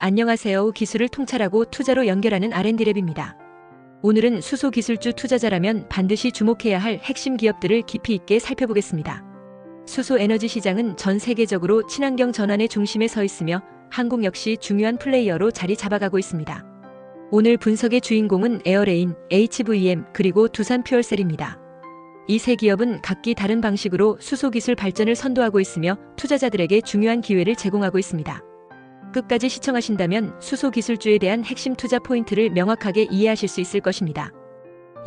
안녕하세요. 기술을 통찰하고 투자로 연결하는 R&D랩입니다. 오늘은 수소 기술주 투자자라면 반드시 주목해야 할 핵심 기업들을 깊이 있게 살펴보겠습니다. 수소 에너지 시장은 전 세계적으로 친환경 전환의 중심에 서 있으며 한국 역시 중요한 플레이어로 자리 잡아가고 있습니다. 오늘 분석의 주인공은 에어레인, HVM 그리고 두산퓨얼셀입니다. 이 세 기업은 각기 다른 방식으로 수소 기술 발전을 선도하고 있으며 투자자들에게 중요한 기회를 제공하고 있습니다. 끝까지 시청하신다면 수소 기술주에 대한 핵심 투자 포인트를 명확하게 이해하실 수 있을 것입니다.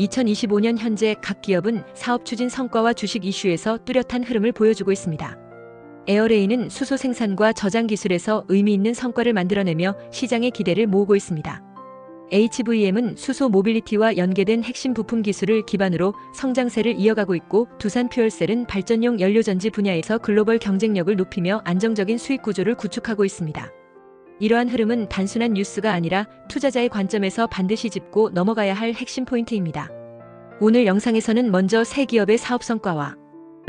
2025년 현재 각 기업은 사업 추진 성과와 주식 이슈에서 뚜렷한 흐름을 보여주고 있습니다. 에어레인은 수소 생산과 저장 기술에서 의미 있는 성과를 만들어내며 시장의 기대를 모으고 있습니다. HVM은 수소 모빌리티와 연계된 핵심 부품 기술을 기반으로 성장세를 이어가고 있고, 두산퓨얼셀은 발전용 연료전지 분야에서 글로벌 경쟁력을 높이며 안정적인 수익 구조를 구축하고 있습니다. 이러한 흐름은 단순한 뉴스가 아니라 투자자의 관점에서 반드시 짚고 넘어가야 할 핵심 포인트입니다. 오늘 영상에서는 먼저 세 기업의 사업 성과와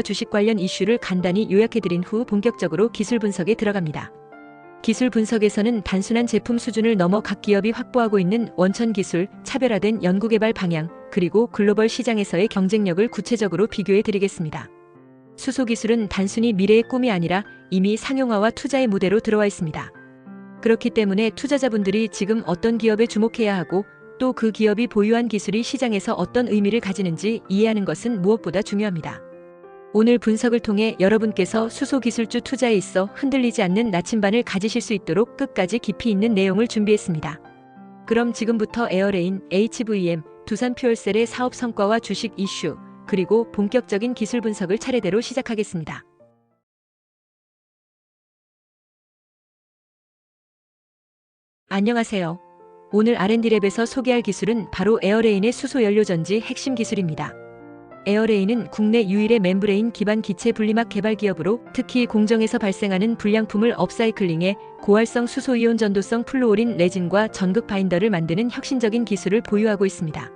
주식 관련 이슈를 간단히 요약해드린 후 본격적으로 기술 분석에 들어갑니다. 기술 분석에서는 단순한 제품 수준을 넘어 각 기업이 확보하고 있는 원천 기술, 차별화된 연구개발 방향, 그리고 글로벌 시장에서의 경쟁력을 구체적으로 비교해드리겠습니다. 수소 기술은 단순히 미래의 꿈이 아니라 이미 상용화와 투자의 무대로 들어와 있습니다. 그렇기 때문에 투자자분들이 지금 어떤 기업에 주목해야 하고, 또 그 기업이 보유한 기술이 시장에서 어떤 의미를 가지는지 이해하는 것은 무엇보다 중요합니다. 오늘 분석을 통해 여러분께서 수소 기술주 투자에 있어 흔들리지 않는 나침반을 가지실 수 있도록 끝까지 깊이 있는 내용을 준비했습니다. 그럼 지금부터 에어레인, HVM, 두산퓨얼셀의 사업 성과와 주식 이슈, 그리고 본격적인 기술 분석을 차례대로 시작하겠습니다. 안녕하세요. 오늘 R&D랩에서 소개할 기술은 바로 에어레인의 수소연료전지 핵심 기술입니다. 에어레인은 국내 유일의 멤브레인 기반 기체 분리막 개발 기업으로, 특히 공정에서 발생하는 불량품을 업사이클링해 고활성 수소이온 전도성 플루오린 레진과 전극 바인더를 만드는 혁신적인 기술을 보유하고 있습니다.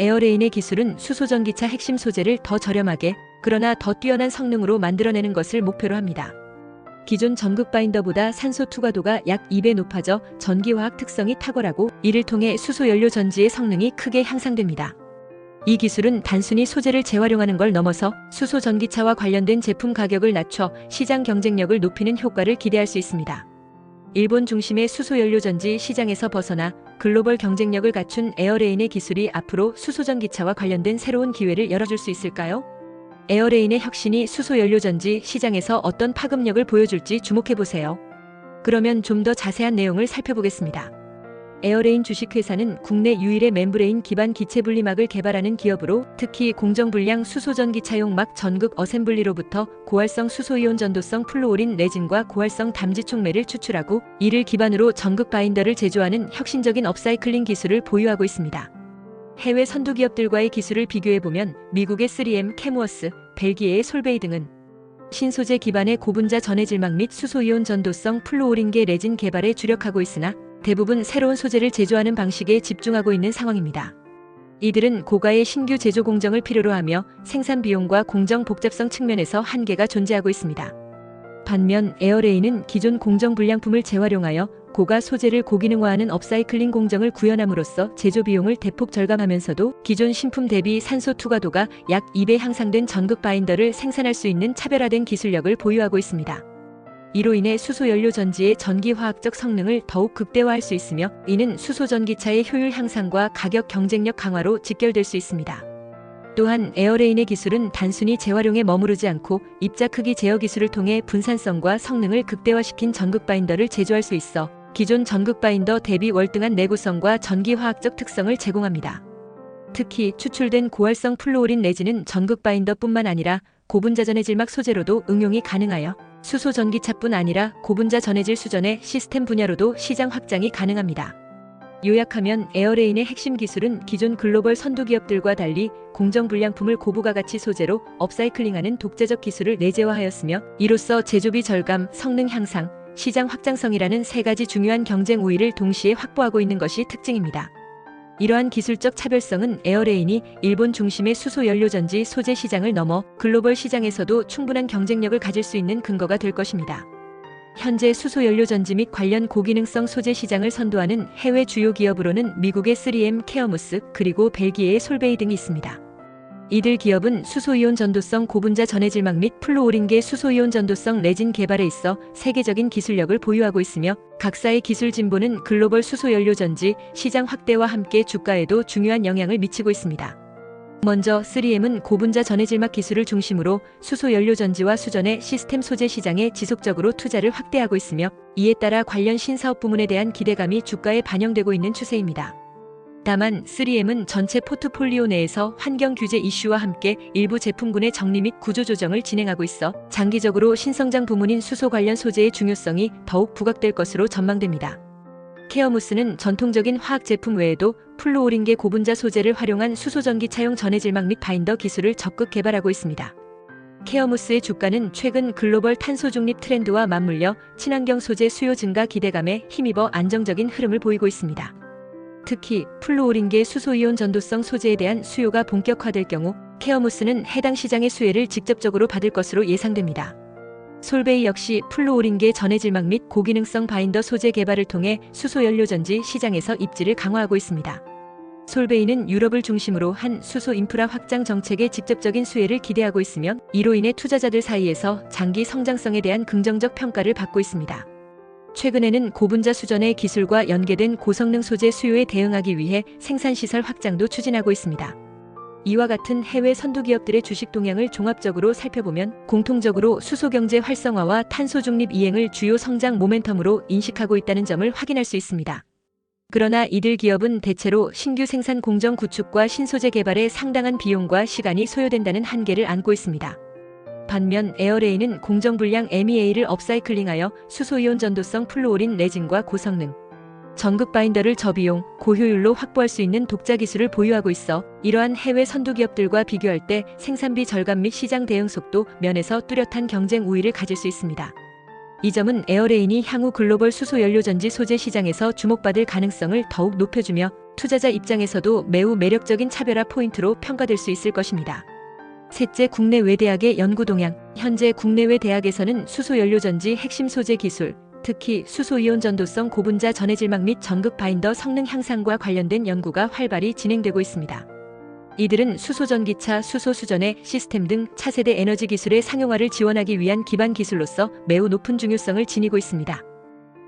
에어레인의 기술은 수소전기차 핵심 소재를 더 저렴하게, 그러나 더 뛰어난 성능으로 만들어내는 것을 목표로 합니다. 기존 전극 바인더보다 산소 투과도가 약 2배 높아져 전기화학 특성이 탁월하고, 이를 통해 수소연료 전지의 성능이 크게 향상됩니다. 이 기술은 단순히 소재를 재활용하는 걸 넘어서 수소 전기차와 관련된 제품 가격을 낮춰 시장 경쟁력을 높이는 효과를 기대할 수 있습니다. 일본 중심의 수소연료 전지 시장에서 벗어나 글로벌 경쟁력을 갖춘 에어레인의 기술이 앞으로 수소전기차와 관련된 새로운 기회를 열어줄 수 있을까요? 에어레인의 혁신이 수소연료전지 시장에서 어떤 파급력을 보여줄지 주목해보세요. 그러면 좀 더 자세한 내용을 살펴보겠습니다. 에어레인 주식회사는 국내 유일의 멤브레인 기반 기체 분리막을 개발하는 기업으로, 특히 공정불량 수소전기차용 막 전극 어셈블리로부터 고활성 수소이온 전도성 플루오린 레진과 고활성 담지 촉매를 추출하고, 이를 기반으로 전극 바인더를 제조하는 혁신적인 업사이클링 기술을 보유하고 있습니다. 해외 선두 기업들과의 기술을 비교해보면 미국의 3M 캐무어스, 벨기에의 솔베이 등은 신소재 기반의 고분자 전해질막 및 수소이온 전도성 플루오린계 레진 개발에 주력하고 있으나, 대부분 새로운 소재를 제조하는 방식에 집중하고 있는 상황입니다. 이들은 고가의 신규 제조 공정을 필요로 하며 생산 비용과 공정 복잡성 측면에서 한계가 존재하고 있습니다. 반면 에어레인은 기존 공정 불량품을 재활용하여 고가 소재를 고기능화하는 업사이클링 공정을 구현함으로써 제조 비용을 대폭 절감하면서도 기존 신품 대비 산소 투과도가 약 2배 향상된 전극 바인더를 생산할 수 있는 차별화된 기술력을 보유하고 있습니다. 이로 인해 수소연료 전지의 전기화학적 성능을 더욱 극대화할 수 있으며, 이는 수소전기차의 효율 향상과 가격 경쟁력 강화로 직결될 수 있습니다. 또한 에어레인의 기술은 단순히 재활용에 머무르지 않고 입자 크기 제어 기술을 통해 분산성과 성능을 극대화시킨 전극 바인더를 제조할 수 있어 기존 전극 바인더 대비 월등한 내구성과 전기화학적 특성을 제공합니다. 특히 추출된 고활성 플루오린 레진은 전극 바인더뿐만 아니라 고분자 전해질막 소재로도 응용이 가능하여 수소 전기차뿐 아니라 고분자 전해질 수전의 시스템 분야로도 시장 확장이 가능합니다. 요약하면 에어레인의 핵심 기술은 기존 글로벌 선두 기업들과 달리 공정 불량품을 고부가 가치 소재로 업사이클링하는 독자적 기술을 내재화하였으며, 이로써 제조비 절감, 성능 향상, 시장 확장성이라는 세 가지 중요한 경쟁 우위를 동시에 확보하고 있는 것이 특징입니다. 이러한 기술적 차별성은 에어레인이 일본 중심의 수소연료전지 소재 시장을 넘어 글로벌 시장에서도 충분한 경쟁력을 가질 수 있는 근거가 될 것입니다. 현재 수소연료전지 및 관련 고기능성 소재 시장을 선도하는 해외 주요 기업으로는 미국의 3M, 케어무스, 그리고 벨기에의 솔베이 등이 있습니다. 이들 기업은 수소이온 전도성 고분자 전해질막 및 플루오린계 수소이온 전도성 레진 개발에 있어 세계적인 기술력을 보유하고 있으며 각사의 기술 진보는 글로벌 수소연료전지 시장 확대와 함께 주가에도 중요한 영향을 미치고 있습니다. 먼저 3M은 고분자 전해질막 기술을 중심으로 수소연료전지와 수전의 시스템 소재 시장에 지속적으로 투자를 확대하고 있으며 이에 따라 관련 신사업 부문에 대한 기대감이 주가에 반영되고 있는 추세입니다. 다만 3M은 전체 포트폴리오 내에서 환경 규제 이슈와 함께 일부 제품군의 정리 및 구조 조정을 진행하고 있어 장기적으로 신성장 부문인 수소 관련 소재의 중요성이 더욱 부각될 것으로 전망됩니다. 케어무스는 전통적인 화학 제품 외에도 플루오린계 고분자 소재를 활용한 수소 전기차용 전해질막 및 바인더 기술을 적극 개발하고 있습니다. 케어무스의 주가는 최근 글로벌 탄소 중립 트렌드와 맞물려 친환경 소재 수요 증가 기대감에 힘입어 안정적인 흐름을 보이고 있습니다. 특히 플루오린계 수소이온 전도성 소재에 대한 수요가 본격화될 경우 케어무스는 해당 시장의 수혜를 직접적으로 받을 것으로 예상됩니다. 솔베이 역시 플루오린계 전해질막 및 고기능성 바인더 소재 개발을 통해 수소연료전지 시장에서 입지를 강화하고 있습니다. 솔베이는 유럽을 중심으로 한 수소 인프라 확장 정책에 직접적인 수혜를 기대하고 있으며 이로 인해 투자자들 사이에서 장기 성장성에 대한 긍정적 평가를 받고 있습니다. 최근에는 고분자 수전의 기술과 연계된 고성능 소재 수요에 대응하기 위해 생산시설 확장도 추진하고 있습니다. 이와 같은 해외 선두 기업들의 주식 동향을 종합적으로 살펴보면 공통적으로 수소경제 활성화와 탄소 중립 이행을 주요 성장 모멘텀으로 인식하고 있다는 점을 확인할 수 있습니다. 그러나 이들 기업은 대체로 신규 생산 공정 구축과 신소재 개발에 상당한 비용과 시간이 소요된다는 한계를 안고 있습니다. 반면 에어레인은 공정불량 MEA를 업사이클링하여 수소이온 전도성 플루오린 레진과 고성능 전극 바인더를 저비용, 고효율로 확보할 수 있는 독자 기술을 보유하고 있어 이러한 해외 선두 기업들과 비교할 때 생산비 절감 및 시장 대응 속도 면에서 뚜렷한 경쟁 우위를 가질 수 있습니다. 이 점은 에어레인이 향후 글로벌 수소연료전지 소재 시장에서 주목받을 가능성을 더욱 높여주며 투자자 입장에서도 매우 매력적인 차별화 포인트로 평가될 수 있을 것입니다. 셋째, 국내외 대학의 연구 동향. 현재 국내외 대학에서는 수소연료전지 핵심 소재 기술, 특히 수소이온 전도성 고분자 전해질막 및 전극 바인더 성능 향상과 관련된 연구가 활발히 진행되고 있습니다. 이들은 수소전기차, 수소수전의 시스템 등 차세대 에너지 기술의 상용화를 지원하기 위한 기반 기술로서 매우 높은 중요성을 지니고 있습니다.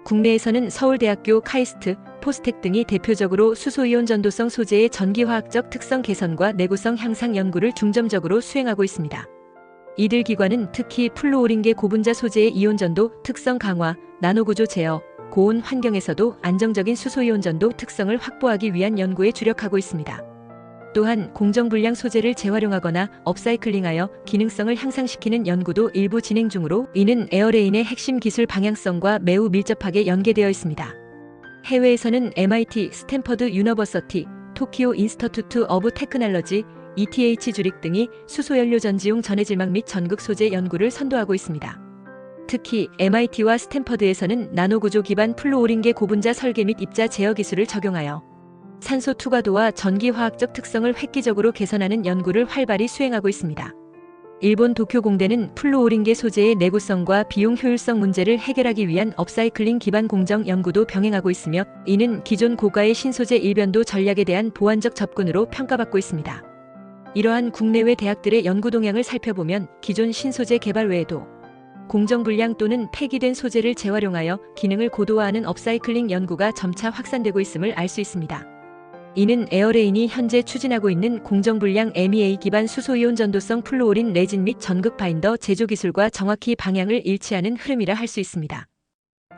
국내에서는 서울대학교 카이스트, 포스텍 등이 대표적으로 수소이온 전도성 소재의 전기화학적 특성 개선과 내구성 향상 연구를 중점적으로 수행하고 있습니다. 이들 기관은 특히 플루오린계 고분자 소재의 이온 전도 특성 강화, 나노구조 제어, 고온 환경에서도 안정적인 수소이온 전도 특성을 확보하기 위한 연구에 주력하고 있습니다. 또한 공정불량 소재를 재활용하거나 업사이클링하여 기능성을 향상시키는 연구도 일부 진행 중으로 이는 에어레인의 핵심 기술 방향성과 매우 밀접하게 연계되어 있습니다. 해외에서는 MIT, 스탠퍼드 유니버시티, 토키오 인스터튜트 오브 테크놀로지, ETH 주릭 등이 수소연료전지용 전해질막 및 전극 소재 연구를 선도하고 있습니다. 특히 MIT와 스탠퍼드에서는 나노구조 기반 플루오린계 고분자 설계 및 입자 제어 기술을 적용하여 산소 투과도와 전기화학적 특성을 획기적으로 개선하는 연구를 활발히 수행하고 있습니다. 일본 도쿄공대는 플루오린계 소재의 내구성과 비용 효율성 문제를 해결하기 위한 업사이클링 기반 공정 연구도 병행하고 있으며 이는 기존 고가의 신소재 일변도 전략에 대한 보완적 접근으로 평가받고 있습니다. 이러한 국내외 대학들의 연구 동향을 살펴보면 기존 신소재 개발 외에도 공정불량 또는 폐기된 소재를 재활용하여 기능을 고도화하는 업사이클링 연구가 점차 확산되고 있음을 알 수 있습니다. 이는 에어레인이 현재 추진하고 있는 공정불량 MEA 기반 수소이온 전도성 플루오린 레진 및 전극 바인더 제조 기술과 정확히 방향을 일치하는 흐름이라 할 수 있습니다.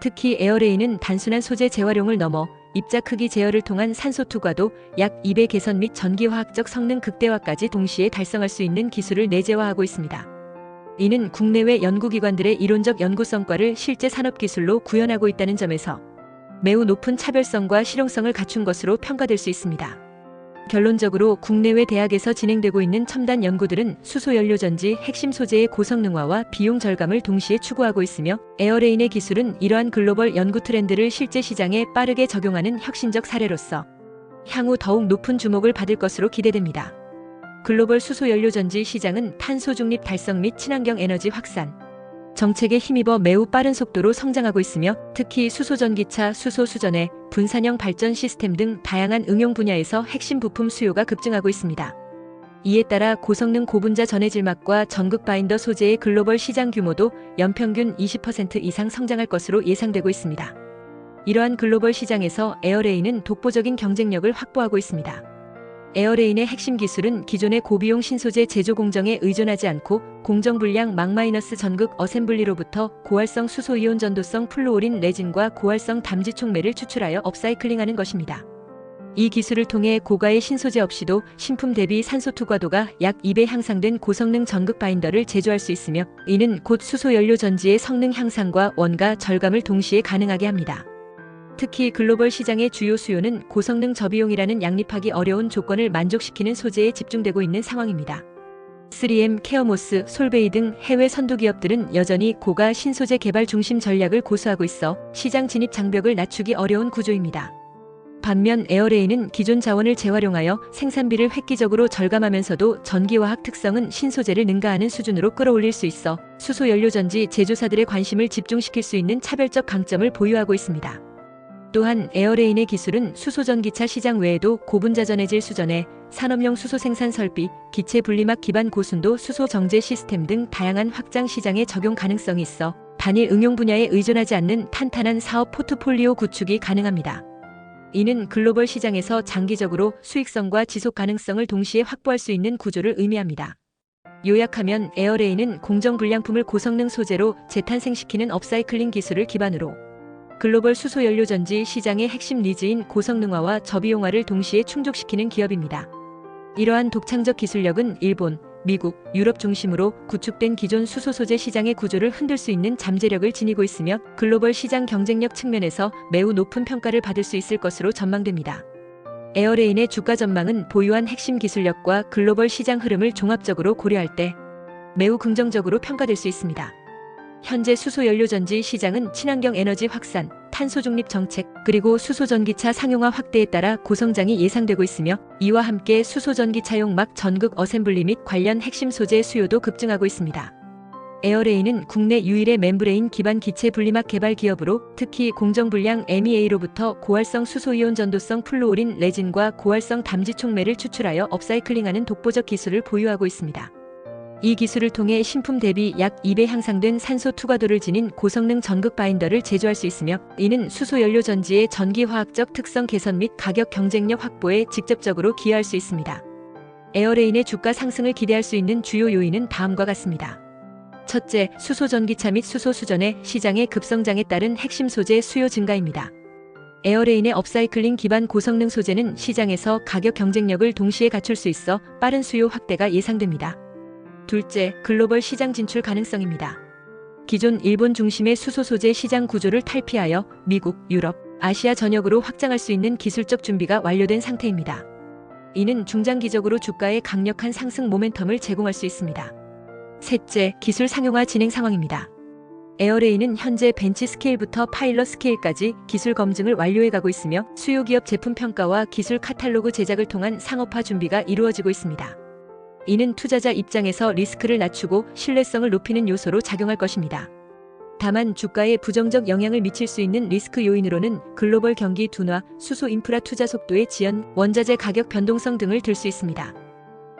특히 에어레인은 단순한 소재 재활용을 넘어 입자 크기 제어를 통한 산소 투과도 약 2배 개선 및 전기화학적 성능 극대화까지 동시에 달성할 수 있는 기술을 내재화하고 있습니다. 이는 국내외 연구기관들의 이론적 연구 성과를 실제 산업기술로 구현하고 있다는 점에서 매우 높은 차별성과 실용성을 갖춘 것으로 평가될 수 있습니다. 결론적으로 국내외 대학에서 진행되고 있는 첨단 연구들은 수소연료전지 핵심 소재의 고성능화와 비용 절감을 동시에 추구하고 있으며 에어레인의 기술은 이러한 글로벌 연구 트렌드를 실제 시장에 빠르게 적용하는 혁신적 사례로서 향후 더욱 높은 주목을 받을 것으로 기대됩니다. 글로벌 수소연료전지 시장은 탄소 중립 달성 및 친환경 에너지 확산, 정책에 힘입어 매우 빠른 속도로 성장하고 있으며 특히 수소전기차, 수소수전해, 분산형 발전 시스템 등 다양한 응용 분야에서 핵심 부품 수요가 급증하고 있습니다. 이에 따라 고성능 고분자 전해질막과 전극 바인더 소재의 글로벌 시장 규모도 연평균 20% 이상 성장할 것으로 예상되고 있습니다. 이러한 글로벌 시장에서 에어레인은 독보적인 경쟁력을 확보하고 있습니다. 에어레인의 핵심 기술은 기존의 고비용 신소재 제조 공정에 의존하지 않고 공정 불량 망- 전극 어셈블리로부터 고활성 수소이온 전도성 플루오린 레진과 고활성 담지 촉매를 추출하여 업사이클링하는 것입니다. 이 기술을 통해 고가의 신소재 없이도 신품 대비 산소 투과도가 약 2배 향상된 고성능 전극 바인더를 제조할 수 있으며 이는 곧 수소 연료 전지의 성능 향상과 원가 절감을 동시에 가능하게 합니다. 특히 글로벌 시장의 주요 수요는 고성능 저비용이라는 양립하기 어려운 조건을 만족시키는 소재에 집중되고 있는 상황입니다. 3M, 케어모스, 솔베이 등 해외 선도 기업들은 여전히 고가 신소재 개발 중심 전략을 고수하고 있어 시장 진입 장벽을 낮추기 어려운 구조입니다. 반면 에어레인은 기존 자원을 재활용하여 생산비를 획기적으로 절감하면서도 전기화학 특성은 신소재를 능가하는 수준으로 끌어올릴 수 있어 수소 연료전지 제조사들의 관심을 집중시킬 수 있는 차별적 강점을 보유하고 있습니다. 또한 에어레인의 기술은 수소전기차 시장 외에도 고분자 전해질 수전해, 산업용 수소 생산 설비, 기체 분리막 기반 고순도 수소 정제 시스템 등 다양한 확장 시장에 적용 가능성이 있어 단일 응용 분야에 의존하지 않는 탄탄한 사업 포트폴리오 구축이 가능합니다. 이는 글로벌 시장에서 장기적으로 수익성과 지속 가능성을 동시에 확보할 수 있는 구조를 의미합니다. 요약하면 에어레인은 공정 불량품을 고성능 소재로 재탄생시키는 업사이클링 기술을 기반으로 글로벌 수소연료전지 시장의 핵심 니즈인 고성능화와 저비용화를 동시에 충족시키는 기업입니다. 이러한 독창적 기술력은 일본, 미국, 유럽 중심으로 구축된 기존 수소 소재 시장의 구조를 흔들 수 있는 잠재력을 지니고 있으며 글로벌 시장 경쟁력 측면에서 매우 높은 평가를 받을 수 있을 것으로 전망됩니다. 에어레인의 주가 전망은 보유한 핵심 기술력과 글로벌 시장 흐름을 종합적으로 고려할 때 매우 긍정적으로 평가될 수 있습니다. 현재 수소연료전지 시장은 친환경 에너지 확산, 탄소 중립 정책, 그리고 수소전기차 상용화 확대에 따라 고성장이 예상되고 있으며 이와 함께 수소전기차용 막 전극 어셈블리 및 관련 핵심 소재 수요도 급증하고 있습니다. 에어레인은 국내 유일의 멤브레인 기반 기체 분리막 개발 기업으로 특히 공정 불량 MEA로부터 고활성 수소이온 전도성 플루오린 레진과 고활성 담지 촉매를 추출하여 업사이클링하는 독보적 기술을 보유하고 있습니다. 이 기술을 통해 신품 대비 약 2배 향상된 산소 투과도를 지닌 고성능 전극 바인더를 제조할 수 있으며 이는 수소 연료 전지의 전기화학적 특성 개선 및 가격 경쟁력 확보에 직접적으로 기여할 수 있습니다. 에어레인의 주가 상승을 기대할 수 있는 주요 요인은 다음과 같습니다. 첫째, 수소 전기차 및 수소 수전의 시장의 급성장에 따른 핵심 소재 수요 증가입니다. 에어레인의 업사이클링 기반 고성능 소재는 시장에서 가격 경쟁력을 동시에 갖출 수 있어 빠른 수요 확대가 예상됩니다. 둘째, 글로벌 시장 진출 가능성입니다. 기존 일본 중심의 수소 소재 시장 구조를 탈피하여 미국, 유럽, 아시아 전역으로 확장할 수 있는 기술적 준비가 완료된 상태입니다. 이는 중장기적으로 주가에 강력한 상승 모멘텀을 제공할 수 있습니다. 셋째, 기술 상용화 진행 상황입니다. 에어레인은 현재 벤치 스케일부터 파일럿 스케일까지 기술 검증을 완료해가고 있으며 수요 기업 제품 평가와 기술 카탈로그 제작을 통한 상업화 준비가 이루어지고 있습니다. 이는 투자자 입장에서 리스크를 낮추고 신뢰성을 높이는 요소로 작용할 것입니다. 다만 주가에 부정적 영향을 미칠 수 있는 리스크 요인으로는 글로벌 경기 둔화, 수소 인프라 투자 속도의 지연, 원자재 가격 변동성 등을 들 수 있습니다.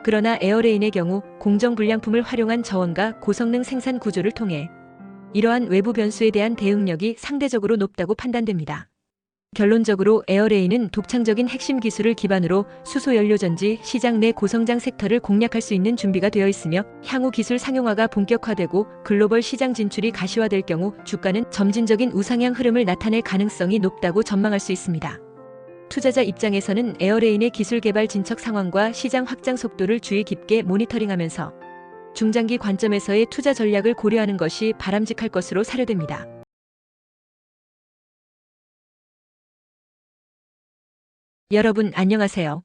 그러나 에어레인의 경우 공정 불량품을 활용한 저원과 고성능 생산 구조를 통해 이러한 외부 변수에 대한 대응력이 상대적으로 높다고 판단됩니다. 결론적으로 에어레인은 독창적인 핵심 기술을 기반으로 수소연료전지 시장 내 고성장 섹터를 공략할 수 있는 준비가 되어 있으며 향후 기술 상용화가 본격화되고 글로벌 시장 진출이 가시화될 경우 주가는 점진적인 우상향 흐름을 나타낼 가능성이 높다고 전망할 수 있습니다. 투자자 입장에서는 에어레인의 기술 개발 진척 상황과 시장 확장 속도를 주의 깊게 모니터링하면서 중장기 관점에서의 투자 전략을 고려하는 것이 바람직할 것으로 사료됩니다. 여러분 안녕하세요.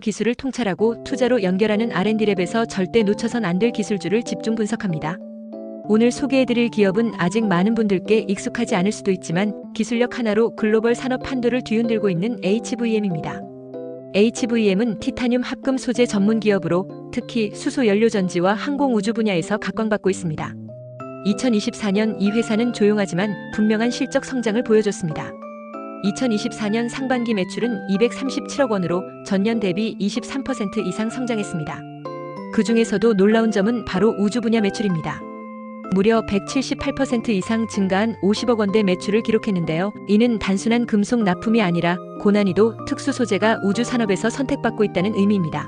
기술을 통찰하고 투자로 연결하는 R&D랩에서 절대 놓쳐선 안 될 기술주를 집중 분석합니다. 오늘 소개해드릴 기업은 아직 많은 분들께 익숙하지 않을 수도 있지만 기술력 하나로 글로벌 산업 판도를 뒤흔들고 있는 HVM입니다. HVM은 티타늄 합금 소재 전문 기업으로 특히 수소 연료 전지와 항공 우주 분야에서 각광받고 있습니다. 2024년 이 회사는 조용하지만 분명한 실적 성장을 보여줬습니다. 2024년 상반기 매출은 237억 원으로 전년 대비 23% 이상 성장했습니다. 그 중에서도 놀라운 점은 바로 우주 분야 매출입니다. 무려 178% 이상 증가한 50억 원대 매출을 기록했는데요. 이는 단순한 금속 납품이 아니라 고난이도 특수 소재가 우주 산업에서 선택받고 있다는 의미입니다.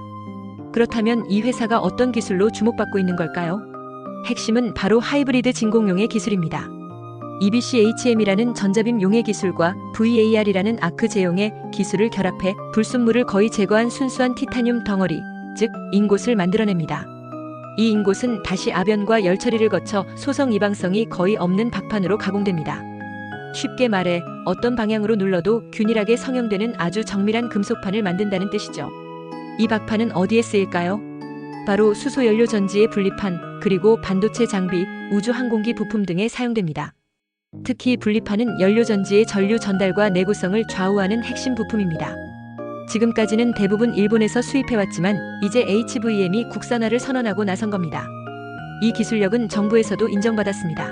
그렇다면 이 회사가 어떤 기술로 주목받고 있는 걸까요? 핵심은 바로 하이브리드 진공용해 기술입니다. EBCHM이라는 전자빔 용해 기술과 VAR이라는 아크 제용해 기술을 결합해 불순물을 거의 제거한 순수한 티타늄 덩어리, 즉 인곳을 만들어냅니다. 이 인곳은 다시 압연과 열 처리를 거쳐 소성 이방성이 거의 없는 박판으로 가공됩니다. 쉽게 말해 어떤 방향으로 눌러도 균일하게 성형되는 아주 정밀한 금속판을 만든다는 뜻이죠. 이 박판은 어디에 쓰일까요? 바로 수소연료 전지의 분리판, 그리고 반도체 장비, 우주 항공기 부품 등에 사용됩니다. 특히 분리판은 연료 전지의 전류 전달과 내구성을 좌우하는 핵심 부품입니다. 지금까지는 대부분 일본에서 수입해왔지만 이제 HVM이 국산화를 선언하고 나선 겁니다. 이 기술력은 정부에서도 인정받았습니다.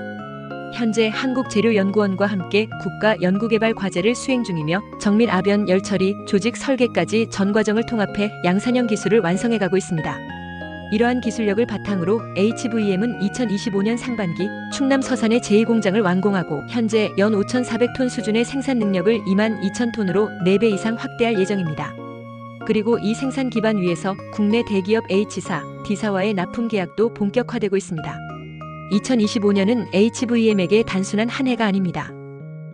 현재 한국재료연구원과 함께 국가 연구개발 과제를 수행 중이며 정밀 압연 열처리, 조직 설계까지 전 과정을 통합해 양산형 기술을 완성해가고 있습니다. 이러한 기술력을 바탕으로 HVM은 2025년 상반기 충남 서산의 제2공장을 완공하고 현재 연 5,400톤 수준의 생산 능력을 22,000톤으로 4배 이상 확대할 예정입니다. 그리고 이 생산 기반 위에서 국내 대기업 H사, D사와의 납품 계약도 본격화되고 있습니다. 2025년은 HVM에게 단순한 한 해가 아닙니다.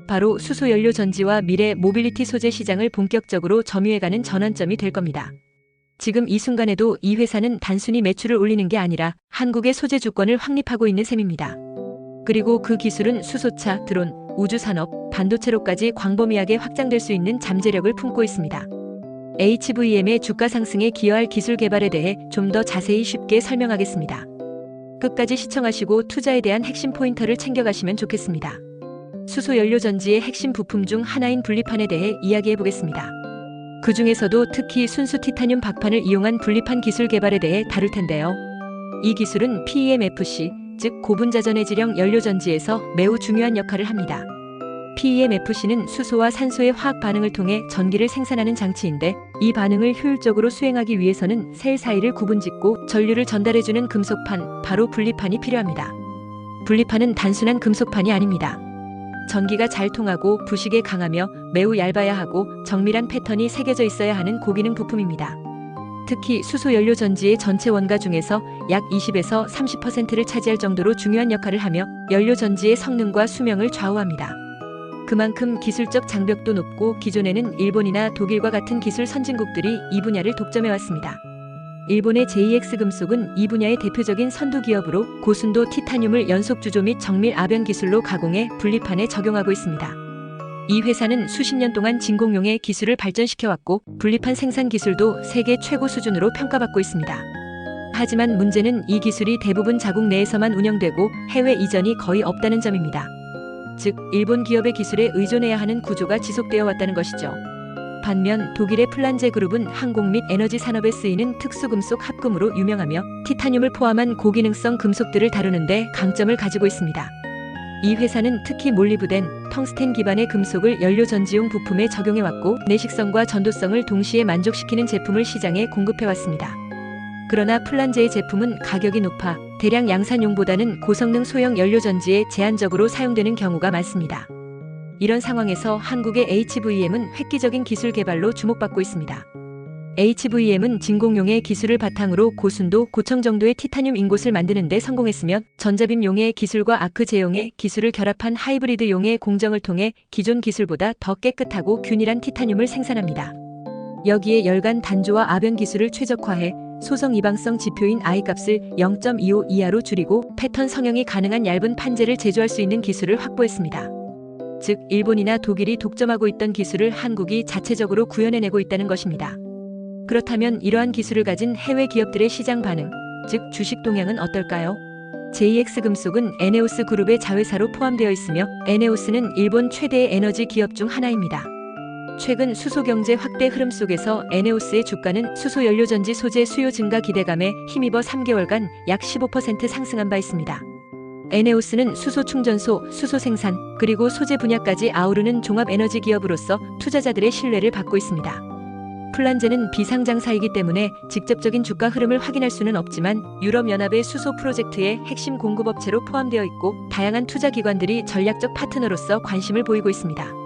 바로 수소연료 전지와 미래 모빌리티 소재 시장을 본격적으로 점유해가는 전환점이 될 겁니다. 지금 이 순간에도 이 회사는 단순히 매출을 올리는 게 아니라 한국의 소재 주권을 확립하고 있는 셈입니다. 그리고 그 기술은 수소차, 드론, 우주산업, 반도체로까지 광범위하게 확장될 수 있는 잠재력을 품고 있습니다. HVM의 주가 상승에 기여할 기술 개발에 대해 좀 더 자세히 쉽게 설명하겠습니다. 끝까지 시청하시고 투자에 대한 핵심 포인터를 챙겨가시면 좋겠습니다. 수소연료 전지의 핵심 부품 중 하나인 분리판에 대해 이야기해 보겠습니다. 그 중에서도 특히 순수 티타늄 박판을 이용한 분리판 기술 개발에 대해 다룰 텐데요. 이 기술은 PEMFC, 즉 고분자전해질형 연료전지에서 매우 중요한 역할을 합니다. PEMFC는 수소와 산소의 화학 반응을 통해 전기를 생산하는 장치인데 이 반응을 효율적으로 수행하기 위해서는 셀 사이를 구분짓고 전류를 전달해주는 금속판, 바로 분리판이 필요합니다. 분리판은 단순한 금속판이 아닙니다. 전기가 잘 통하고 부식에 강하며 매우 얇아야 하고 정밀한 패턴이 새겨져 있어야 하는 고기능 부품입니다. 특히 수소연료 전지의 전체 원가 중에서 약 20에서 30%를 차지할 정도로 중요한 역할을 하며 연료 전지의 성능과 수명을 좌우합니다. 그만큼 기술적 장벽도 높고 기존에는 일본이나 독일과 같은 기술 선진국들이 이 분야를 독점해왔습니다. 일본의 JX금속은 이 분야의 대표적인 선두 기업으로 고순도 티타늄을 연속 주조 및 정밀 압연 기술로 가공해 분리판에 적용하고 있습니다. 이 회사는 수십 년 동안 진공용해 기술을 발전시켜왔고 분리판 생산 기술도 세계 최고 수준으로 평가받고 있습니다. 하지만 문제는 이 기술이 대부분 자국 내에서만 운영되고 해외 이전이 거의 없다는 점입니다. 즉, 일본 기업의 기술에 의존해야 하는 구조가 지속되어 왔다는 것이죠. 반면 독일의 플란제 그룹은 항공 및 에너지 산업에 쓰이는 특수금속 합금으로 유명하며 티타늄을 포함한 고기능성 금속들을 다루는데 강점을 가지고 있습니다. 이 회사는 특히 몰리브덴, 텅스텐 기반의 금속을 연료 전지용 부품에 적용해왔고 내식성과 전도성을 동시에 만족시키는 제품을 시장에 공급해왔습니다. 그러나 플란제의 제품은 가격이 높아 대량 양산용보다는 고성능 소형 연료 전지에 제한적으로 사용되는 경우가 많습니다. 이런 상황에서 한국의 HVM은 획기적인 기술 개발로 주목받고 있습니다. HVM은 진공용해 기술을 바탕으로 고순도, 고청 정도의 티타늄 인곳을 만드는 데 성공했으며 전자빔 용해 기술과 아크 제용해 기술을 결합한 하이브리드 용해 공정을 통해 기존 기술보다 더 깨끗하고 균일한 티타늄을 생산합니다. 여기에 열간 단조와 압연 기술을 최적화해 소성 이방성 지표인 I값을 0.25 이하로 줄이고 패턴 성형이 가능한 얇은 판재를 제조할 수 있는 기술을 확보했습니다. 즉, 일본이나 독일이 독점하고 있던 기술을 한국이 자체적으로 구현해내고 있다는 것입니다. 그렇다면 이러한 기술을 가진 해외 기업들의 시장 반응, 즉 주식 동향은 어떨까요? JX금속은 에네오스 그룹의 자회사로 포함되어 있으며 에네오스는 일본 최대의 에너지 기업 중 하나입니다. 최근 수소 경제 확대 흐름 속에서 에네오스의 주가는 수소연료 전지 소재 수요 증가 기대감에 힘입어 3개월간 약 15% 상승한 바 있습니다. 에네오스는 수소 충전소, 수소 생산, 그리고 소재 분야까지 아우르는 종합 에너지 기업으로서 투자자들의 신뢰를 받고 있습니다. 플란제는 비상장사이기 때문에 직접적인 주가 흐름을 확인할 수는 없지만 유럽연합의 수소 프로젝트의 핵심 공급업체로 포함되어 있고 다양한 투자기관들이 전략적 파트너로서 관심을 보이고 있습니다.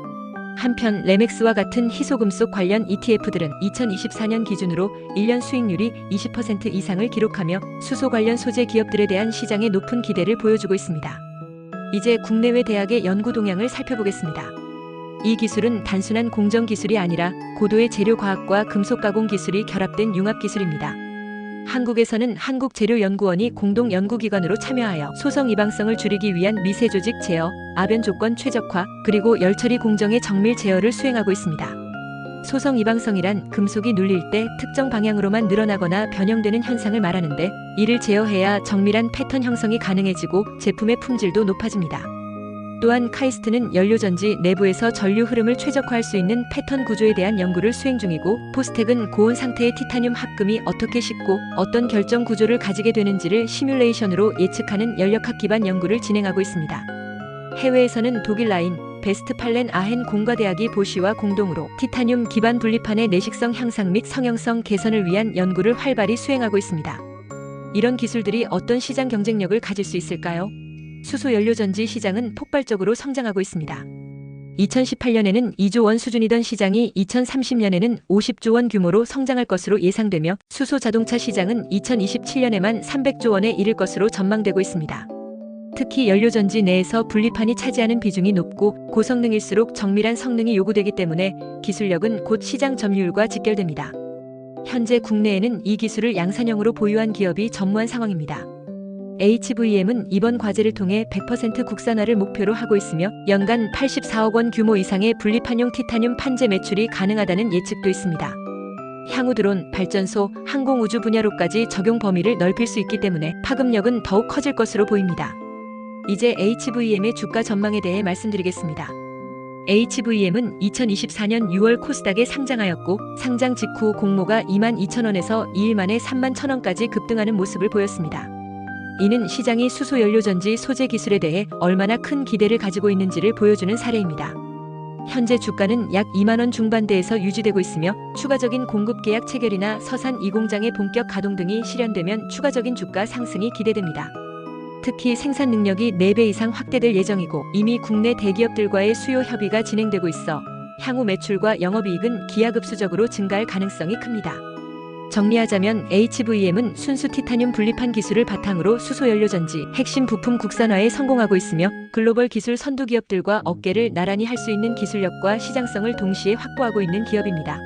한편 레맥스와 같은 희소금속 관련 ETF들은 2024년 기준으로 1년 수익률이 20% 이상을 기록하며 수소 관련 소재 기업들에 대한 시장의 높은 기대를 보여주고 있습니다. 이제 국내외 대학의 연구 동향을 살펴보겠습니다. 이 기술은 단순한 공정 기술이 아니라 고도의 재료 과학과 금속 가공 기술이 결합된 융합 기술입니다. 한국에서는 한국재료연구원이 공동 연구기관으로 참여하여 소성 이방성을 줄이기 위한 미세 조직 제어, 아변 조건 최적화, 그리고 열처리 공정의 정밀 제어를 수행하고 있습니다. 소성 이방성이란 금속이 눌릴 때 특정 방향으로만 늘어나거나 변형되는 현상을 말하는데, 이를 제어해야 정밀한 패턴 형성이 가능해지고 제품의 품질도 높아집니다. 또한 카이스트는 연료전지 내부에서 전류 흐름을 최적화할 수 있는 패턴 구조에 대한 연구를 수행 중이고, 포스텍은 고온 상태의 티타늄 합금이 어떻게 식고 어떤 결정 구조를 가지게 되는지를 시뮬레이션으로 예측하는 연력학 기반 연구를 진행하고 있습니다. 해외에서는 독일 라인, 베스트팔렌 아헨 공과대학이 보쉬와 공동으로 티타늄 기반 분리판의 내식성 향상 및 성형성 개선을 위한 연구를 활발히 수행하고 있습니다. 이런 기술들이 어떤 시장 경쟁력을 가질 수 있을까요? 수소 연료전지 시장은 폭발적으로 성장하고 있습니다. 2018년에는 2조 원 수준이던 시장이 2030년에는 50조 원 규모로 성장할 것으로 예상되며, 수소 자동차 시장은 2027년에만 300조 원에 이를 것으로 전망되고 있습니다. 특히 연료전지 내에서 분리판이 차지하는 비중이 높고 고성능일수록 정밀한 성능이 요구되기 때문에 기술력은 곧 시장 점유율과 직결됩니다. 현재 국내에는 이 기술을 양산형으로 보유한 기업이 전무한 상황입니다. HVM은 이번 과제를 통해 100% 국산화를 목표로 하고 있으며 연간 84억 원 규모 이상의 분리판용 티타늄 판재 매출이 가능하다는 예측도 있습니다. 향후 드론, 발전소, 항공우주 분야로까지 적용 범위를 넓힐 수 있기 때문에 파급력은 더욱 커질 것으로 보입니다. 이제 HVM의 주가 전망에 대해 말씀드리겠습니다. HVM은 2024년 6월 코스닥에 상장하였고, 상장 직후 공모가 22,000원에서 2일 만에 31,000원까지 급등하는 모습을 보였습니다. 이는 시장이 수소 연료전지 소재 기술에 대해 얼마나 큰 기대를 가지고 있는지를 보여주는 사례입니다. 현재 주가는 약 2만 원 중반대에서 유지되고 있으며, 추가적인 공급 계약 체결이나 서산 2공장의 본격 가동 등이 실현되면 추가적인 주가 상승이 기대됩니다. 특히 생산 능력이 4배 이상 확대될 예정이고, 이미 국내 대기업들과의 수요 협의가 진행되고 있어 향후 매출과 영업이익은 기하급수적으로 증가할 가능성이 큽니다. 정리하자면 HVM은 순수 티타늄 분리판 기술을 바탕으로 수소 연료전지 핵심 부품 국산화에 성공하고 있으며, 글로벌 기술 선두 기업들과 어깨를 나란히 할 수 있는 기술력과 시장성을 동시에 확보하고 있는 기업입니다.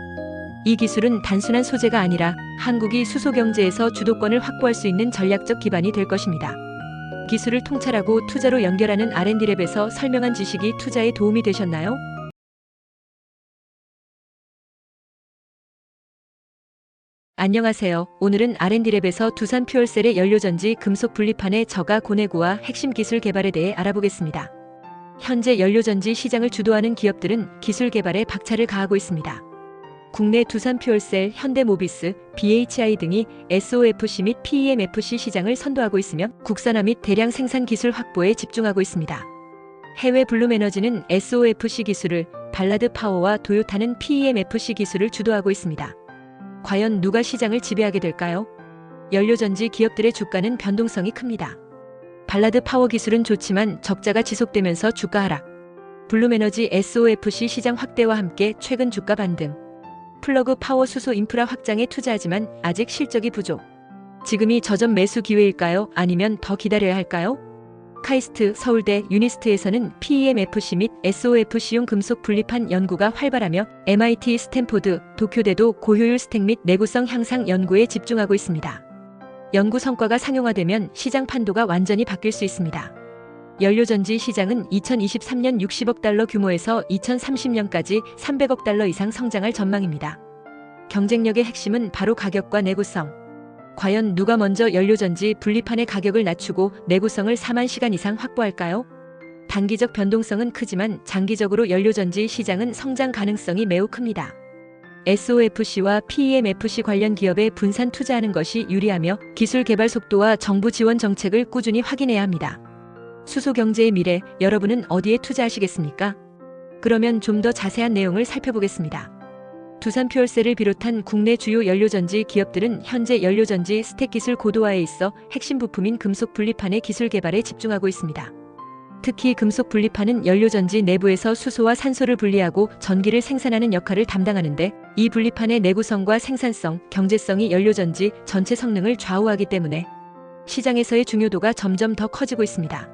이 기술은 단순한 소재가 아니라 한국이 수소 경제에서 주도권을 확보할 수 있는 전략적 기반이 될 것입니다. 기술을 통찰하고 투자로 연결하는 R&D랩에서 설명한 지식이 투자에 도움이 되셨나요? 안녕하세요. 오늘은 R&D랩에서 두산 퓨얼셀의 연료전지 금속 분리판의 저가 고내구와 핵심 기술 개발에 대해 알아보겠습니다. 현재 연료전지 시장을 주도하는 기업들은 기술 개발에 박차를 가하고 있습니다. 국내 두산 퓨얼셀, 현대모비스, BHI 등이 SOFC 및 PEMFC 시장을 선도하고 있으며 국산화 및 대량 생산 기술 확보에 집중하고 있습니다. 해외 블룸에너지는 SOFC 기술을, 발라드 파워와 도요타는 PEMFC 기술을 주도하고 있습니다. 과연 누가 시장을 지배하게 될까요? 연료전지 기업들의 주가는 변동성이 큽니다. 발라드 파워 기술은 좋지만 적자가 지속되면서 주가 하락. 블룸에너지 SOFC 시장 확대와 함께 최근 주가 반등. 플러그 파워 수소 인프라 확장에 투자하지만 아직 실적이 부족. 지금이 저점 매수 기회일까요? 아니면 더 기다려야 할까요? 카이스트, 서울대, 유니스트에서는 PEMFC 및 SOFC용 금속 분리판 연구가 활발하며 MIT, 스탠포드, 도쿄대도 고효율 스택 및 내구성 향상 연구에 집중하고 있습니다. 연구 성과가 상용화되면 시장 판도가 완전히 바뀔 수 있습니다. 연료전지 시장은 2023년 60억 달러 규모에서 2030년까지 300억 달러 이상 성장할 전망입니다. 경쟁력의 핵심은 바로 가격과 내구성. 과연 누가 먼저 연료전지 분리판의 가격을 낮추고 내구성을 4만 시간 이상 확보할까요? 단기적 변동성은 크지만 장기적으로 연료전지 시장은 성장 가능성이 매우 큽니다. SOFC와 PEMFC 관련 기업에 분산 투자하는 것이 유리하며 기술 개발 속도와 정부 지원 정책을 꾸준히 확인해야 합니다. 수소 경제의 미래, 여러분은 어디에 투자하시겠습니까? 그러면 좀 더 자세한 내용을 살펴보겠습니다. 두산퓨얼셀을 비롯한 국내 주요 연료전지 기업들은 현재 연료전지 스택 기술 고도화에 있어 핵심 부품인 금속 분리판의 기술 개발에 집중하고 있습니다. 특히 금속 분리판은 연료전지 내부에서 수소와 산소를 분리하고 전기를 생산하는 역할을 담당하는데, 이 분리판의 내구성과 생산성, 경제성이 연료전지 전체 성능을 좌우하기 때문에 시장에서의 중요도가 점점 더 커지고 있습니다.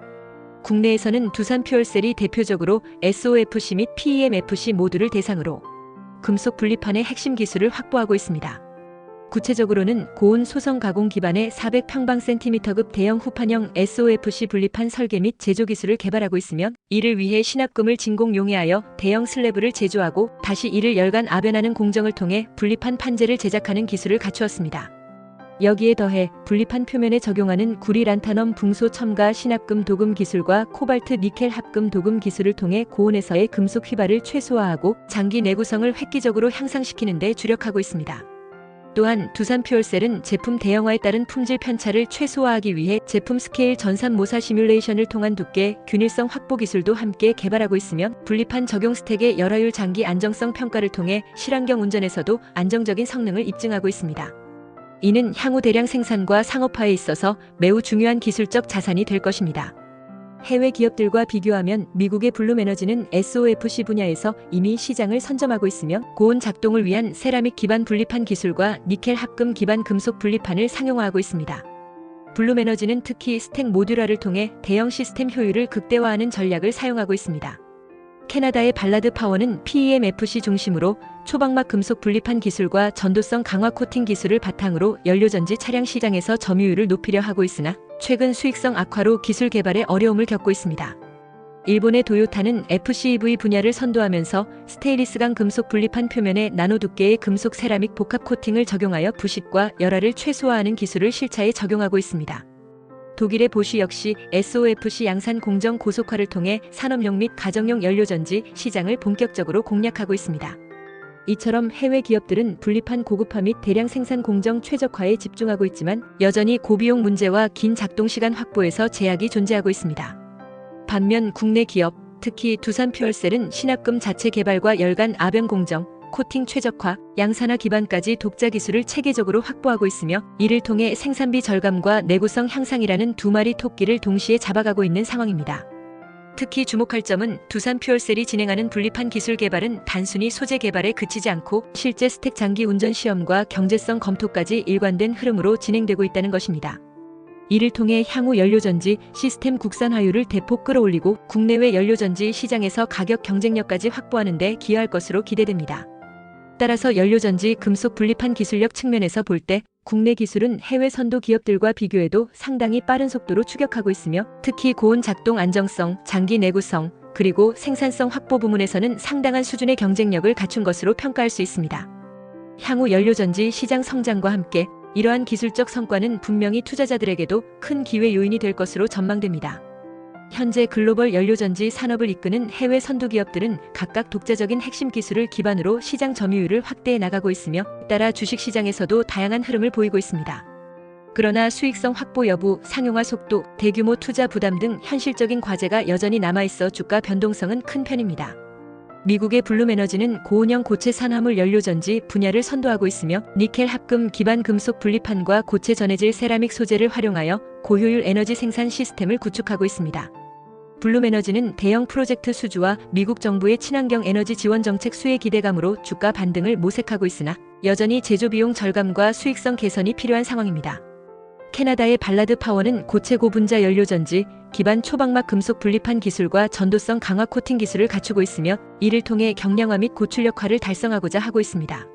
국내에서는 두산퓨얼셀이 대표적으로 SOFC 및 PEMFC 모듈을 대상으로 금속 분리판의 핵심 기술을 확보하고 있습니다. 구체적으로는 고온 소성 가공 기반의 400평방센티미터급 대형 후판형 SOFC 분리판 설계 및 제조 기술을 개발하고 있으며, 이를 위해 신압금을 진공 용해하여 대형 슬래브를 제조하고 다시 이를 열간 압연하는 공정을 통해 분리판 판재를 제작하는 기술을 갖추었습니다. 여기에 더해 분리판 표면에 적용하는 구리 란타넘 붕소 첨가 신압금 도금 기술과 코발트 니켈 합금 도금 기술을 통해 고온에서의 금속 휘발을 최소화하고 장기 내구성을 획기적으로 향상시키는 데 주력하고 있습니다. 또한 두산퓨얼셀은 제품 대형화에 따른 품질 편차를 최소화하기 위해 제품 스케일 전산 모사 시뮬레이션을 통한 두께, 균일성 확보 기술도 함께 개발하고 있으며, 분리판 적용 스택의 열화율 장기 안정성 평가를 통해 실환경 운전에서도 안정적인 성능을 입증하고 있습니다. 이는 향후 대량 생산과 상업화에 있어서 매우 중요한 기술적 자산이 될 것입니다. 해외 기업들과 비교하면 미국의 블룸에너지는 SOFC 분야에서 이미 시장을 선점하고 있으며, 고온 작동을 위한 세라믹 기반 분리판 기술과 니켈 합금 기반 금속 분리판을 상용화하고 있습니다. 블룸에너지는 특히 스택 모듈화를 통해 대형 시스템 효율을 극대화하는 전략을 사용하고 있습니다. 캐나다의 발라드 파워는 PEMFC 중심으로 초박막 금속 분리판 기술과 전도성 강화 코팅 기술을 바탕으로 연료전지 차량 시장에서 점유율을 높이려 하고 있으나, 최근 수익성 악화로 기술 개발에 어려움을 겪고 있습니다. 일본의 도요타는 FCEV 분야를 선도하면서 스테인리스강 금속 분리판 표면에 나노 두께의 금속 세라믹 복합 코팅을 적용하여 부식과 열화를 최소화하는 기술을 실차에 적용하고 있습니다. 독일의 보쉬 역시 SOFC 양산 공정 고속화를 통해 산업용 및 가정용 연료전지 시장을 본격적으로 공략하고 있습니다. 이처럼 해외 기업들은 분리판 고급화 및 대량 생산 공정 최적화에 집중하고 있지만, 여전히 고비용 문제와 긴 작동 시간 확보에서 제약이 존재하고 있습니다. 반면 국내 기업, 특히 두산퓨얼셀은 신압금 자체 개발과 열간 압연 공정, 코팅 최적화, 양산화 기반까지 독자 기술을 체계적으로 확보하고 있으며, 이를 통해 생산비 절감과 내구성 향상이라는 두 마리 토끼를 동시에 잡아가고 있는 상황입니다. 특히 주목할 점은 두산퓨얼셀이 진행하는 분리판 기술 개발은 단순히 소재 개발에 그치지 않고 실제 스택 장기 운전 시험과 경제성 검토까지 일관된 흐름으로 진행되고 있다는 것입니다. 이를 통해 향후 연료전지 시스템 국산화율을 대폭 끌어올리고 국내외 연료전지 시장에서 가격 경쟁력까지 확보하는 데 기여할 것으로 기대됩니다. 따라서 연료전지 금속 분리판 기술력 측면에서 볼 때 국내 기술은 해외 선도 기업들과 비교해도 상당히 빠른 속도로 추격하고 있으며, 특히 고온 작동 안정성, 장기 내구성, 그리고 생산성 확보 부문에서는 상당한 수준의 경쟁력을 갖춘 것으로 평가할 수 있습니다. 향후 연료전지 시장 성장과 함께 이러한 기술적 성과는 분명히 투자자들에게도 큰 기회 요인이 될 것으로 전망됩니다. 현재 글로벌 연료전지 산업을 이끄는 해외 선도 기업들은 각각 독자적인 핵심 기술을 기반으로 시장 점유율을 확대해 나가고 있으며, 따라 주식시장에서도 다양한 흐름을 보이고 있습니다. 그러나 수익성 확보 여부, 상용화 속도, 대규모 투자 부담 등 현실적인 과제가 여전히 남아있어 주가 변동성은 큰 편입니다. 미국의 블룸에너지는 고온형 고체 산화물 연료전지 분야를 선도하고 있으며, 니켈 합금 기반 금속 분리판과 고체 전해질 세라믹 소재를 활용하여 고효율 에너지 생산 시스템을 구축하고 있습니다. 블룸에너지는 대형 프로젝트 수주와 미국 정부의 친환경 에너지 지원 정책 수혜 기대감으로 주가 반등을 모색하고 있으나, 여전히 제조 비용 절감과 수익성 개선이 필요한 상황입니다. 캐나다의 발라드 파워는 고체 고분자 연료전지 기반 초박막 금속 분리판 기술과 전도성 강화 코팅 기술을 갖추고 있으며, 이를 통해 경량화 및 고출력화를 달성하고자 하고 있습니다.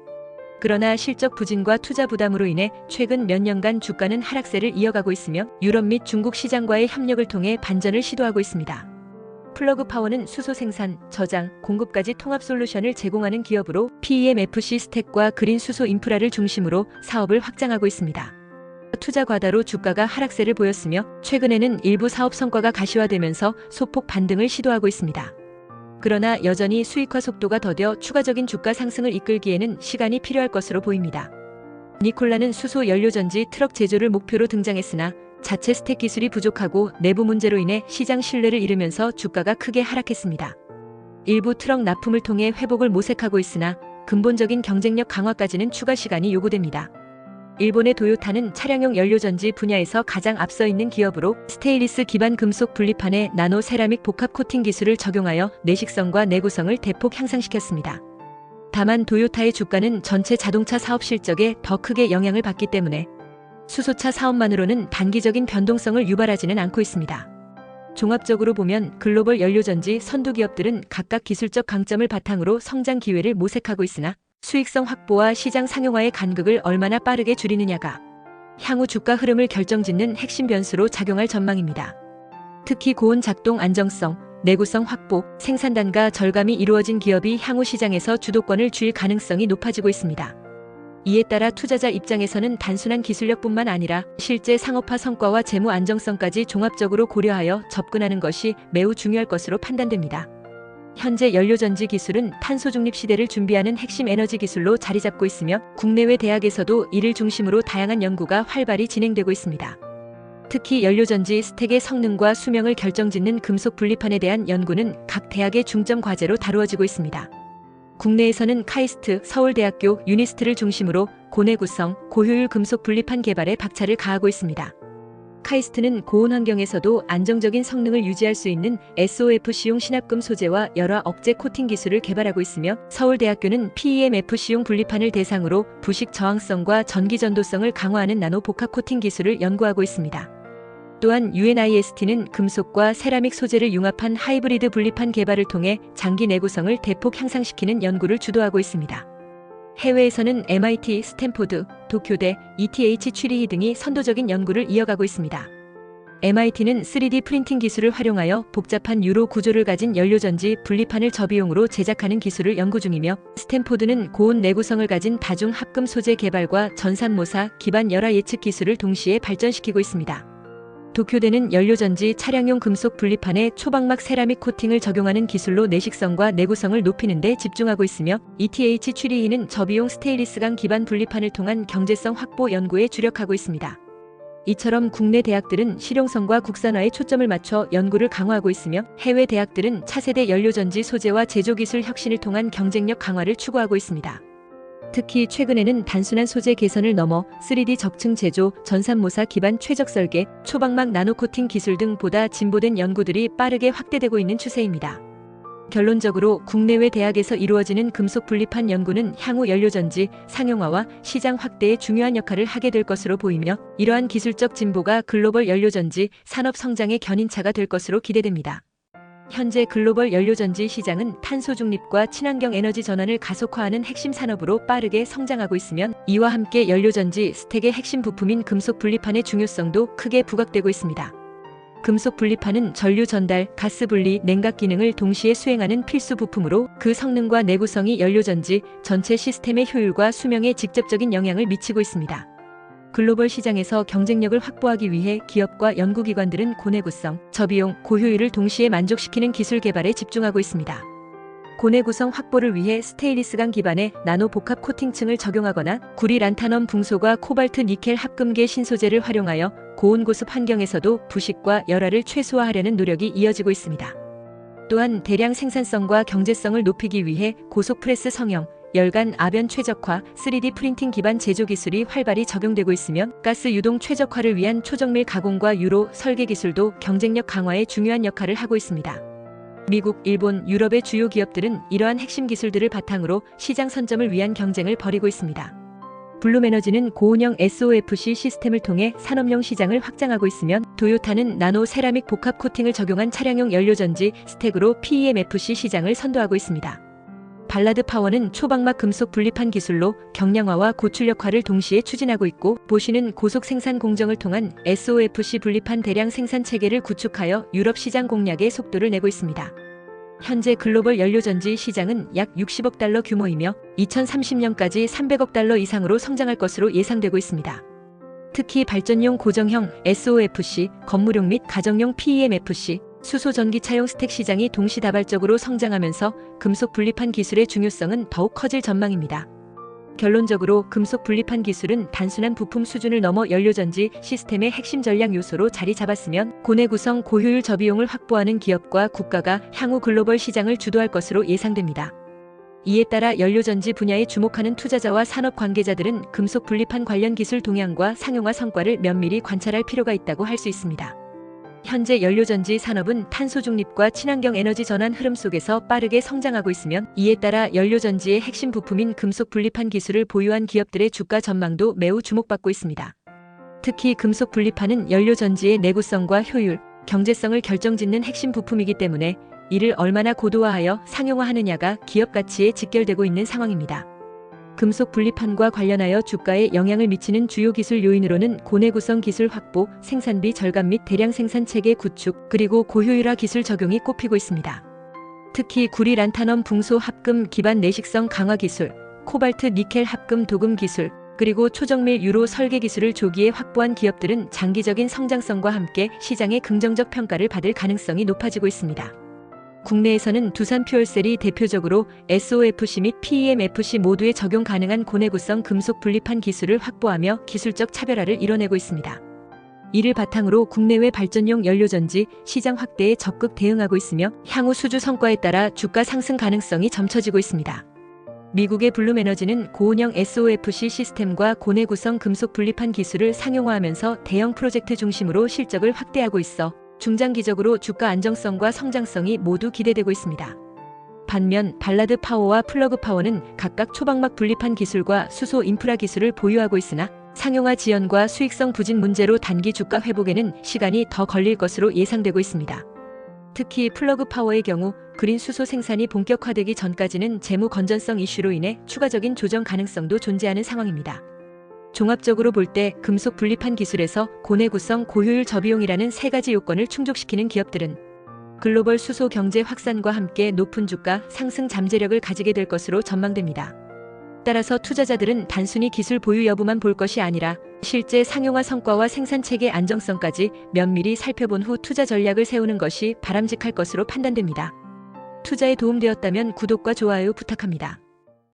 그러나 실적 부진과 투자 부담으로 인해 최근 몇 년간 주가는 하락세를 이어가고 있으며, 유럽 및 중국 시장과의 협력을 통해 반전을 시도하고 있습니다. 플러그 파워는 수소 생산, 저장, 공급까지 통합 솔루션을 제공하는 기업으로 PEMFC 스택과 그린 수소 인프라를 중심으로 사업을 확장하고 있습니다. 투자 과다로 주가가 하락세를 보였으며, 최근에는 일부 사업 성과가 가시화되면서 소폭 반등을 시도하고 있습니다. 그러나 여전히 수익화 속도가 더뎌 추가적인 주가 상승을 이끌기에는 시간이 필요할 것으로 보입니다. 니콜라는 수소 연료전지 트럭 제조를 목표로 등장했으나 자체 스택 기술이 부족하고 내부 문제로 인해 시장 신뢰를 잃으면서 주가가 크게 하락했습니다. 일부 트럭 납품을 통해 회복을 모색하고 있으나 근본적인 경쟁력 강화까지는 추가 시간이 요구됩니다. 일본의 도요타는 차량용 연료전지 분야에서 가장 앞서 있는 기업으로 스테인리스 기반 금속 분리판에 나노 세라믹 복합 코팅 기술을 적용하여 내식성과 내구성을 대폭 향상시켰습니다. 다만 도요타의 주가는 전체 자동차 사업 실적에 더 크게 영향을 받기 때문에 수소차 사업만으로는 단기적인 변동성을 유발하지는 않고 있습니다. 종합적으로 보면 글로벌 연료전지 선두 기업들은 각각 기술적 강점을 바탕으로 성장 기회를 모색하고 있으나 수익성 확보와 시장 상용화의 간극을 얼마나 빠르게 줄이느냐가 향후 주가 흐름을 결정짓는 핵심 변수로 작용할 전망입니다. 특히 고온 작동 안정성, 내구성 확보, 생산 단가 절감이 이루어진 기업이 향후 시장에서 주도권을 쥘 가능성이 높아지고 있습니다. 이에 따라 투자자 입장에서는 단순한 기술력뿐만 아니라 실제 상업화 성과와 재무 안정성까지 종합적으로 고려하여 접근하는 것이 매우 중요할 것으로 판단됩니다. 현재 연료전지 기술은 탄소 중립 시대를 준비하는 핵심 에너지 기술로 자리 잡고 있으며 국내외 대학에서도 이를 중심으로 다양한 연구가 활발히 진행되고 있습니다. 특히 연료전지 스택의 성능과 수명을 결정짓는 금속 분리판에 대한 연구는 각 대학의 중점 과제로 다루어지고 있습니다. 국내에서는 카이스트, 서울대학교, 유니스트를 중심으로 고내구성, 고효율 금속 분리판 개발에 박차를 가하고 있습니다. 카이스트는 고온 환경에서도 안정적인 성능을 유지할 수 있는 SOFC용 신합금 소재와 열화 억제 코팅 기술을 개발하고 있으며 서울대학교는 PEMFC용 분리판을 대상으로 부식 저항성과 전기 전도성을 강화하는 나노 복합 코팅 기술을 연구하고 있습니다. 또한 UNIST는 금속과 세라믹 소재를 융합한 하이브리드 분리판 개발을 통해 장기 내구성을 대폭 향상시키는 연구를 주도하고 있습니다. 해외에서는 MIT, 스탠포드, 도쿄대, ETH 취리히 등이 선도적인 연구를 이어가고 있습니다. MIT는 3D 프린팅 기술을 활용하여 복잡한 유로 구조를 가진 연료전지 분리판을 저비용으로 제작하는 기술을 연구 중이며 스탠포드는 고온 내구성을 가진 다중 합금 소재 개발과 전산모사 기반 열화 예측 기술을 동시에 발전시키고 있습니다. 도쿄대는 연료전지 차량용 금속 분리판에 초방막 세라믹 코팅을 적용하는 기술로 내식성과 내구성을 높이는 데 집중하고 있으며 ETH 취리히는 저비용 스테인리스강 기반 분리판을 통한 경제성 확보 연구에 주력하고 있습니다. 이처럼 국내 대학들은 실용성과 국산화에 초점을 맞춰 연구를 강화하고 있으며 해외 대학들은 차세대 연료전지 소재와 제조기술 혁신을 통한 경쟁력 강화를 추구하고 있습니다. 특히 최근에는 단순한 소재 개선을 넘어 3D 적층 제조, 전산모사 기반 최적 설계, 초방막 나노코팅 기술 등 보다 진보된 연구들이 빠르게 확대되고 있는 추세입니다. 결론적으로 국내외 대학에서 이루어지는 금속 분리판 연구는 향후 연료전지 상용화와 시장 확대에 중요한 역할을 하게 될 것으로 보이며 이러한 기술적 진보가 글로벌 연료전지 산업 성장의 견인차가 될 것으로 기대됩니다. 현재 글로벌 연료전지 시장은 탄소 중립과 친환경 에너지 전환을 가속화하는 핵심 산업으로 빠르게 성장하고 있으며 이와 함께 연료전지 스택의 핵심 부품인 금속 분리판의 중요성도 크게 부각되고 있습니다. 금속 분리판은 전류 전달, 가스 분리, 냉각 기능을 동시에 수행하는 필수 부품으로 그 성능과 내구성이 연료전지 전체 시스템의 효율과 수명에 직접적인 영향을 미치고 있습니다. 글로벌 시장에서 경쟁력을 확보하기 위해 기업과 연구기관들은 고내구성, 저비용, 고효율을 동시에 만족시키는 기술 개발에 집중하고 있습니다. 고내구성 확보를 위해 스테인리스강 기반의 나노 복합 코팅층을 적용하거나 구리 란타넘 붕소과 코발트 니켈 합금계 신소재를 활용하여 고온 고습 환경에서도 부식과 열화를 최소화하려는 노력이 이어지고 있습니다. 또한 대량 생산성과 경제성을 높이기 위해 고속 프레스 성형, 열간 아변 최적화, 3D 프린팅 기반 제조 기술이 활발히 적용되고 있으며 가스 유동 최적화를 위한 초정밀 가공과 유로 설계 기술도 경쟁력 강화에 중요한 역할을 하고 있습니다. 미국, 일본, 유럽의 주요 기업들은 이러한 핵심 기술들을 바탕으로 시장 선점을 위한 경쟁을 벌이고 있습니다. 블룸에너지는 고온형 SOFC 시스템을 통해 산업용 시장을 확장하고 있으며 도요타는 나노 세라믹 복합 코팅을 적용한 차량용 연료전지 스택으로 PEMFC 시장을 선도하고 있습니다. 발라드 파워는 초방막 금속 분리판 기술로 경량화와 고출력화를 동시에 추진하고 있고 보쉬는 고속 생산 공정을 통한 SOFC 분리판 대량 생산 체계를 구축하여 유럽 시장 공략에 속도를 내고 있습니다. 현재 글로벌 연료전지 시장은 약 60억 달러 규모이며 2030년까지 300억 달러 이상으로 성장할 것으로 예상되고 있습니다. 특히 발전용 고정형 SOFC, 건물용 및 가정용 PEMFC, 수소 전기차용 스택 시장이 동시다발적으로 성장하면서 금속 분리판 기술의 중요성은 더욱 커질 전망입니다. 결론적으로 금속 분리판 기술은 단순한 부품 수준을 넘어 연료전지 시스템의 핵심 전략 요소로 자리 잡았으면 고내 구성 고효율 저비용을 확보하는 기업과 국가가 향후 글로벌 시장을 주도할 것으로 예상됩니다. 이에 따라 연료전지 분야에 주목하는 투자자와 산업 관계자들은 금속 분리판 관련 기술 동향과 상용화 성과를 면밀히 관찰할 필요가 있다고 할 수 있습니다. 현재 연료전지 산업은 탄소 중립과 친환경 에너지 전환 흐름 속에서 빠르게 성장하고 있으며 이에 따라 연료전지의 핵심 부품인 금속 분리판 기술을 보유한 기업들의 주가 전망도 매우 주목받고 있습니다. 특히 금속 분리판은 연료전지의 내구성과 효율, 경제성을 결정짓는 핵심 부품이기 때문에 이를 얼마나 고도화하여 상용화하느냐가 기업 가치에 직결되고 있는 상황입니다. 금속 분리판과 관련하여 주가에 영향을 미치는 주요 기술 요인으로는 고내 구성 기술 확보, 생산비 절감 및 대량 생산 체계 구축, 그리고 고효율화 기술 적용이 꼽히고 있습니다. 특히 구리 란타넘 붕소 합금 기반 내식성 강화 기술, 코발트 니켈 합금 도금 기술, 그리고 초정밀 유로 설계 기술을 조기에 확보한 기업들은 장기적인 성장성과 함께 시장의 긍정적 평가를 받을 가능성이 높아지고 있습니다. 국내에서는 두산 퓨얼셀이 대표적으로 SOFC 및 PEMFC 모두에 적용 가능한 고내구성 금속 분리판 기술을 확보하며 기술적 차별화를 이뤄내고 있습니다. 이를 바탕으로 국내외 발전용 연료전지 시장 확대에 적극 대응하고 있으며 향후 수주 성과에 따라 주가 상승 가능성이 점쳐지고 있습니다. 미국의 블룸에너지는 고온형 SOFC 시스템과 고내구성 금속 분리판 기술을 상용화하면서 대형 프로젝트 중심으로 실적을 확대하고 있어 중장기적으로 주가 안정성과 성장성이 모두 기대되고 있습니다. 반면 발라드 파워와 플러그 파워는 각각 초방막 분리판 기술과 수소 인프라 기술을 보유하고 있으나 상용화 지연과 수익성 부진 문제로 단기 주가 회복에는 시간이 더 걸릴 것으로 예상되고 있습니다. 특히 플러그 파워의 경우 그린 수소 생산이 본격화되기 전까지는 재무 건전성 이슈로 인해 추가적인 조정 가능성도 존재하는 상황입니다. 종합적으로 볼 때 금속 분리판 기술에서 고내구성 고효율 저비용이라는 세 가지 요건을 충족시키는 기업들은 글로벌 수소 경제 확산과 함께 높은 주가 상승 잠재력을 가지게 될 것으로 전망됩니다. 따라서 투자자들은 단순히 기술 보유 여부만 볼 것이 아니라 실제 상용화 성과와 생산체계 안정성까지 면밀히 살펴본 후 투자 전략을 세우는 것이 바람직할 것으로 판단됩니다. 투자에 도움되었다면 구독과 좋아요 부탁합니다.